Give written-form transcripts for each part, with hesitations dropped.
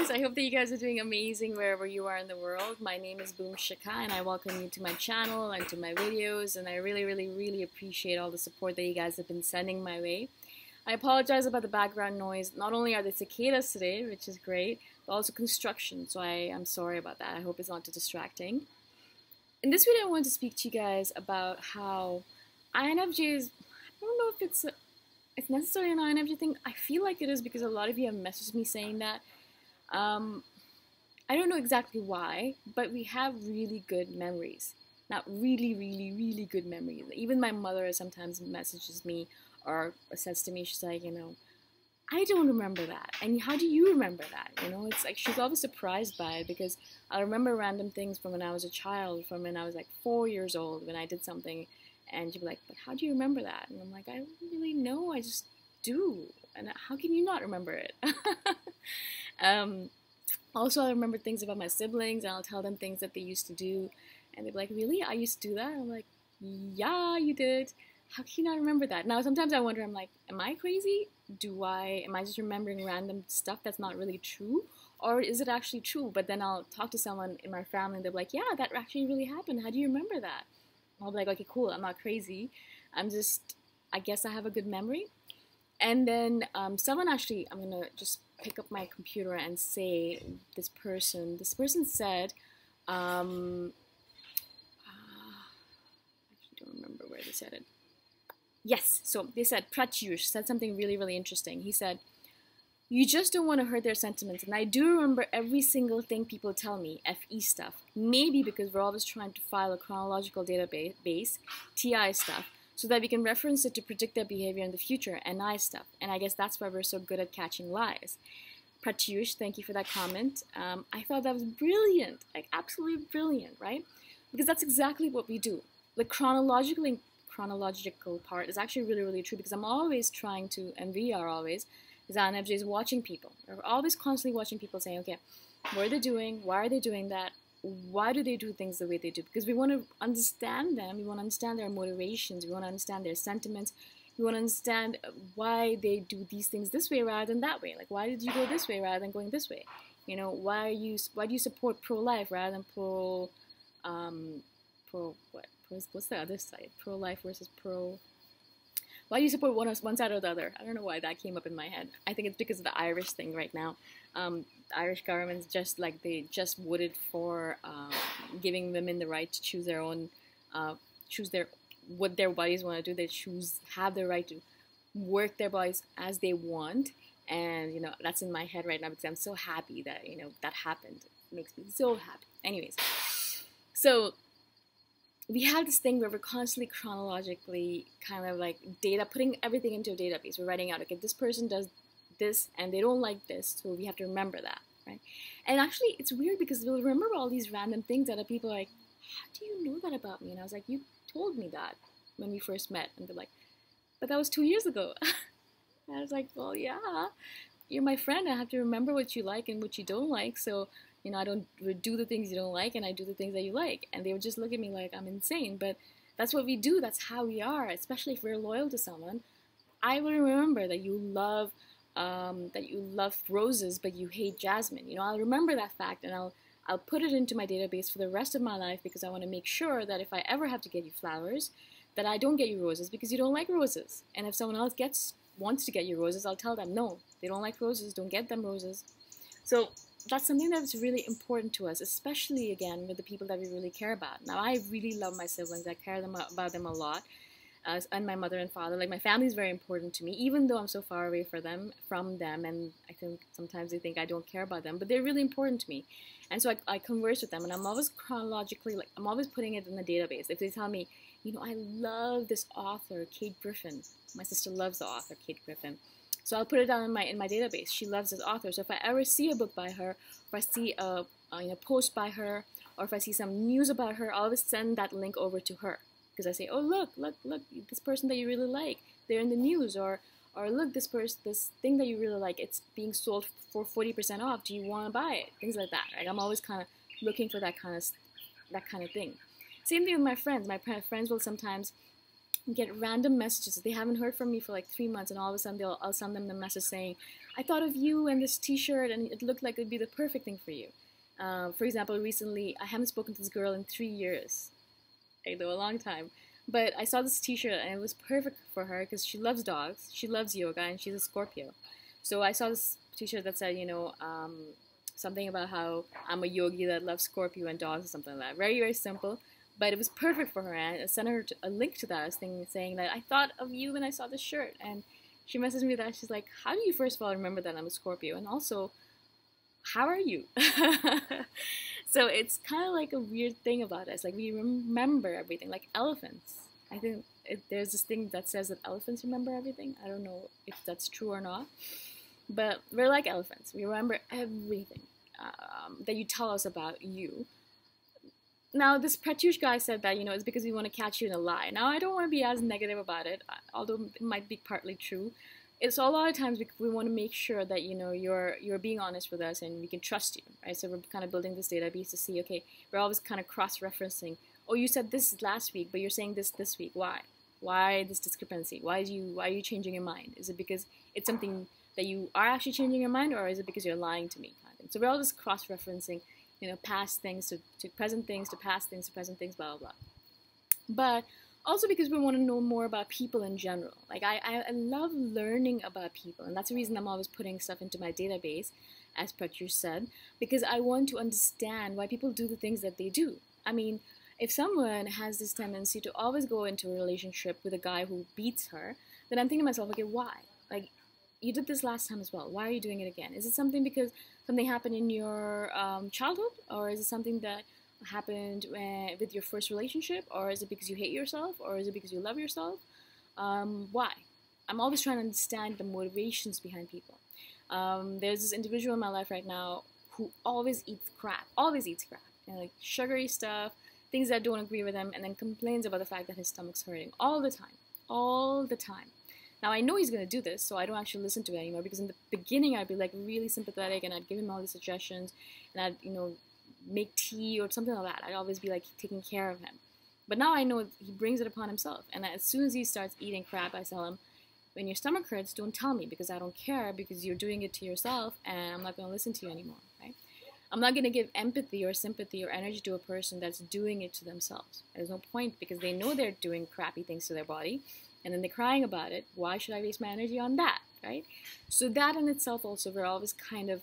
guys, I hope that you guys are doing amazing wherever you are in the world. My name is Shikha and I welcome you to my channel and to my videos, and I really appreciate all the support that you guys have been sending my way. I apologize about the background noise. Not only are there cicadas today, which is great, but also construction, so I'm sorry about that. I hope it's not too distracting. In this video I want to speak to you guys about how INFJs, I don't know if it's necessarily an INFJ thing. I feel like it is because a lot of you have messaged me saying that. I don't know exactly why, but we have really good memories. Not really good memories. Even my mother sometimes messages me or says to me, she's like, I don't remember that. And how do you remember that? It's like she's always surprised by it, because I remember random things from when I was a child, from when I was like 4 years old, when I did something, and she'd be like, but how do you remember that? And I'm like, I don't really know, I just do. And how can you not remember it? Also, I remember things about my siblings, and I'll tell them things that they used to do, and they'll be like, really? I used to do that? And I'm like, yeah, you did. How can you not remember that? Now, sometimes I wonder, I'm like, am I crazy? Am I just remembering random stuff that's not really true? Or is it actually true? But then I'll talk to someone in my family, and they'll be like, yeah, that actually really happened. How do you remember that? I'll be like, okay, cool, I'm not crazy. I guess I have a good memory. And then I'm gonna just pick up my computer and say this person said, I actually don't remember where they said it. Yes, so they said, Pratyush said something really interesting. He said, you just don't want to hurt their sentiments. And I do remember every single thing people tell me, FE stuff. Maybe because we're always trying to file a chronological database, TI stuff, so that we can reference it to predict their behavior in the future, NI stuff. And I guess that's why we're so good at catching lies. Pratyush, thank you for that comment. I thought that was brilliant, like absolutely brilliant, right? Because that's exactly what we do. The chronological part is actually really true, because I'm always trying to, and we are always, as INFJs, watching people. We're always constantly watching people, saying, okay, what are they doing? Why are they doing that? Why do they do things the way they do? Because we want to understand them. We want to understand their motivations. We want to understand their sentiments. We want to understand why they do these things this way rather than that way. Like, why did you go this way rather than going this way? Why do you support pro-life rather than what's the other side? Pro-life versus pro... Why do you support one side or the other? I don't know why that came up in my head. I think it's because of the Irish thing right now. The Irish government's they just voted for giving women the right to choose their own, what their bodies want to do. They have the right to work their bodies as they want. And, that's in my head right now, because I'm so happy that, that happened. It makes me so happy. Anyways, so we have this thing where we're constantly chronologically kind of like putting everything into a database. We're writing out, okay, this person does this and they don't like this, so we have to remember that, right? And actually, it's weird because we'll remember all these random things that people are like, how do you know that about me? And I was like, you told me that when we first met. And they're like, but that was 2 years ago. And I was like, well, yeah, you're my friend. I have to remember what you like and what you don't like. So I don't do the things you don't like, and I do the things that you like. And they would just look at me like I'm insane. But that's what we do. That's how we are, especially if we're loyal to someone. I will remember that you love roses, but you hate jasmine. I'll remember that fact, and I'll put it into my database for the rest of my life, because I want to make sure that if I ever have to get you flowers, that I don't get you roses because you don't like roses. And if someone else wants to get you roses, I'll tell them, no, they don't like roses, don't get them roses. So that's something that's really important to us, especially, again, with the people that we really care about. Now, I really love my siblings. I care about them a lot, and my mother and father. Like, my family is very important to me, even though I'm so far away from them, and I think sometimes they think I don't care about them, but they're really important to me. And so I converse with them, and I'm always chronologically, I'm always putting it in the database. If they tell me, I love this author, Kate Griffin. My sister loves the author, Kate Griffin. So I'll put it down in my database. She loves this author. So if I ever see a book by her, if I see a post by her, or if I see some news about her, I'll always send that link over to her. Because I say, oh, look, this person that you really like, they're in the news. Or look, this thing that you really like, it's being sold for 40% off. Do you want to buy it? Things like that, right? I'm always kind of looking for that kind of thing. Same thing with my friends. My friends will sometimes get random messages. They haven't heard from me for like 3 months, and all of a sudden I'll send them the message saying, I thought of you and this t-shirt, and it looked like it'd be the perfect thing for you. For example, recently, I haven't spoken to this girl in 3 years. Though a long time. But I saw this t-shirt, and it was perfect for her because she loves dogs, she loves yoga, and she's a Scorpio. So I saw this t-shirt that said, something about how I'm a yogi that loves Scorpio and dogs or something like that. Very, very simple. But it was perfect for her, and I sent her a link to that. I was saying that I thought of you when I saw this shirt, and she messaged me that. She's like, how do you first of all remember that I'm a Scorpio, and also, how are you? So it's kind of like a weird thing about us. Like, we remember everything, like elephants. I think there's this thing that says that elephants remember everything. I don't know if that's true or not, but we're like elephants. We remember everything that you tell us about you. Now, this Pratyush guy said that, it's because we want to catch you in a lie. Now, I don't want to be as negative about it, although it might be partly true. It's a lot of times we want to make sure that, you're being honest with us and we can trust you, right? So we're kind of building this database to see, okay, we're always kind of cross-referencing. Oh, you said this last week, but you're saying this week. Why? Why this discrepancy? Why are you changing your mind? Is it because it's something that you are actually changing your mind, or is it because you're lying to me? Kind of thing. So we're always cross-referencing, past things to present things, to past things to present things, blah, blah, blah. But also because we want to know more about people in general. Like, I love learning about people, and that's the reason I'm always putting stuff into my database, as Pratyush said, because I want to understand why people do the things that they do. I mean, if someone has this tendency to always go into a relationship with a guy who beats her, then I'm thinking to myself, okay, why? Like, you did this last time as well. Why are you doing it again? Is it something because something happened in your childhood? Or is it something that happened with your first relationship? Or is it because you hate yourself? Or is it because you love yourself? Why? I'm always trying to understand the motivations behind people. There's this individual in my life right now who always eats crap. Like sugary stuff, things that don't agree with him, and then complains about the fact that his stomach's hurting all the time. Now, I know he's going to do this, so I don't actually listen to it anymore, because in the beginning, I'd be like really sympathetic, and I'd give him all the suggestions, and I'd, make tea or something like that. I'd always be like taking care of him. But now I know he brings it upon himself, and as soon as he starts eating crap, I tell him, when your stomach hurts, don't tell me, because I don't care, because you're doing it to yourself, and I'm not going to listen to you anymore, right? I'm not going to give empathy or sympathy or energy to a person that's doing it to themselves. There's no point, because they know they're doing crappy things to their body, and then they're crying about it. Why should I waste my energy on that, right? So that in itself also, we're always kind of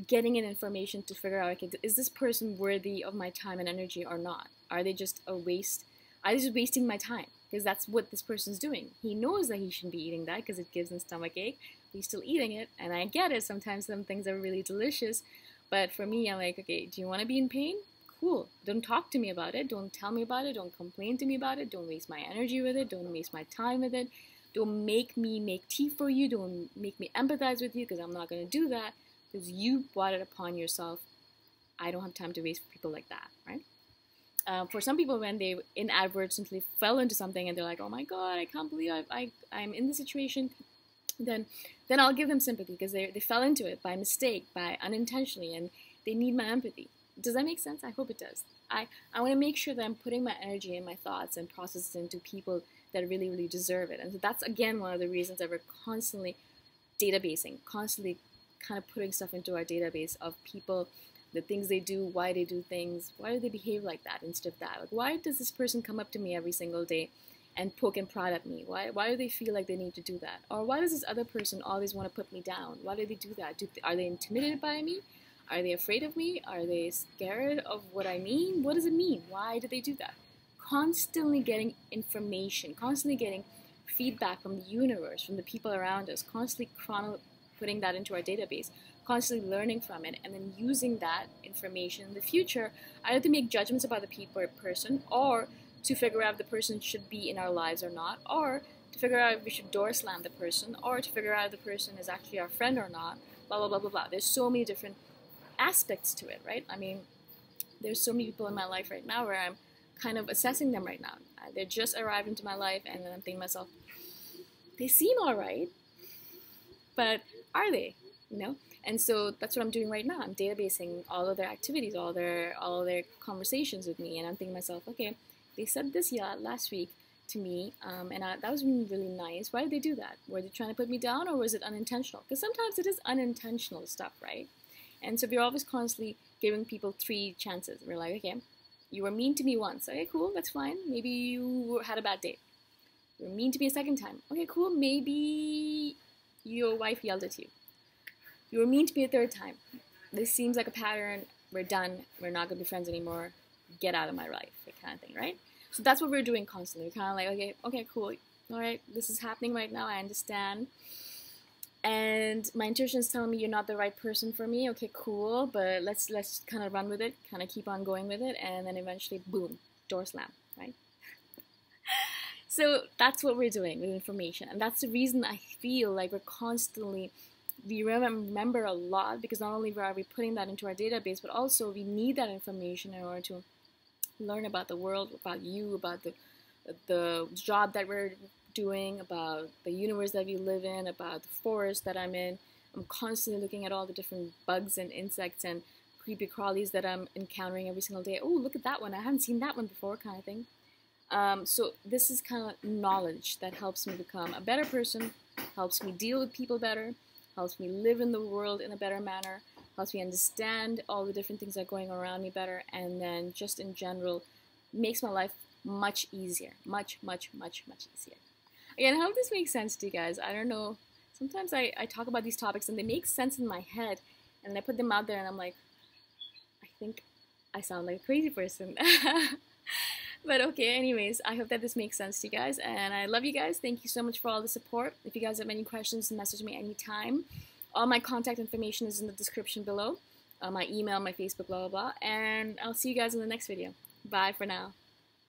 getting in information to figure out, okay, is this person worthy of my time and energy or not? Are they just a waste? Are they just wasting my time? Because that's what this person's doing. He knows that he shouldn't be eating that because it gives him stomach ache. He's still eating it, and I get it. Sometimes some things are really delicious, but for me, I'm like, okay, do you want to be in pain? Cool. Don't talk to me about it. Don't tell me about it. Don't complain to me about it. Don't waste my energy with it. Don't waste my time with it. Don't make me make tea for you. Don't make me empathize with you, because I'm not going to do that, because you brought it upon yourself. I don't have time to waste for people like that, right? For some people, when they inadvertently fell into something and they're like, oh my God, I can't believe I'm in this situation, then I'll give them sympathy, because they fell into it by mistake, by unintentionally, and they need my empathy. Does that make sense? I hope it does. I want to make sure that I'm putting my energy and my thoughts and processes into people that really, really deserve it. And so that's, again, one of the reasons that we're constantly databasing, constantly kind of putting stuff into our database of people, the things they do, why they do things, why do they behave like that instead of that? Like, why does this person come up to me every single day and poke and prod at me? Why do they feel like they need to do that? Or why does this other person always want to put me down? Why do they do that? Are they intimidated by me? Are they afraid of me? Are they scared of what I mean? What does it mean? Why do they do that? Constantly getting information, constantly getting feedback from the universe, from the people around us, constantly putting that into our database, constantly learning from it, and then using that information in the future, either to make judgments about the person, or to figure out if the person should be in our lives or not, or to figure out if we should door slam the person, or to figure out if the person is actually our friend or not, blah, blah, blah, blah, blah. There's so many different aspects to it, right? I mean, there's so many people in my life right now where I'm kind of assessing them right now. They just arrived into my life, and then I'm thinking to myself, they seem all right, but are they? And so that's what I'm doing right now. I'm databasing all of their activities, all their conversations with me, and I'm thinking to myself, okay, they said this last week. to me, that was really nice. Why did they do that? Were they trying to put me down, or was it unintentional? Because sometimes it is unintentional stuff, right? And so we're always constantly giving people 3 chances. We're like, okay, you were mean to me once. Okay, cool, that's fine. Maybe you had a bad day. You were mean to me a second time. Okay, cool, maybe your wife yelled at you. You were mean to me a third time. This seems like a pattern. We're done. We're not going to be friends anymore. Get out of my life, that kind of thing, right? So that's what we're doing constantly. We're kind of like, okay, cool. All right, this is happening right now. I understand. And my intuition is telling me you're not the right person for me. Okay, cool. But let's kind of run with it. Kind of keep on going with it. And then eventually, boom, door slam, right? So that's what we're doing with information. And that's the reason I feel like we're constantly... we remember a lot, because not only are we putting that into our database, but also we need that information in order to learn about the world, about you, about the job that we're doing, about the universe that we live in, about the forest that I'm in. I'm constantly looking at all the different bugs and insects and creepy crawlies that I'm encountering every single day. Oh, look at that one. I haven't seen that one before, kind of thing. So this is kind of knowledge that helps me become a better person, helps me deal with people better, helps me live in the world in a better manner, helps me understand all the different things that are going around me better, and then just in general makes my life much easier. Much, much, much, much easier. Again, I hope this makes sense to you guys. I don't know. Sometimes I talk about these topics and they make sense in my head, and then I put them out there and I'm like, I think I sound like a crazy person. But okay, anyways, I hope that this makes sense to you guys, and I love you guys. Thank you so much for all the support. If you guys have any questions, message me anytime. All my contact information is in the description below. My email, my Facebook, blah, blah, blah. And I'll see you guys in the next video. Bye for now.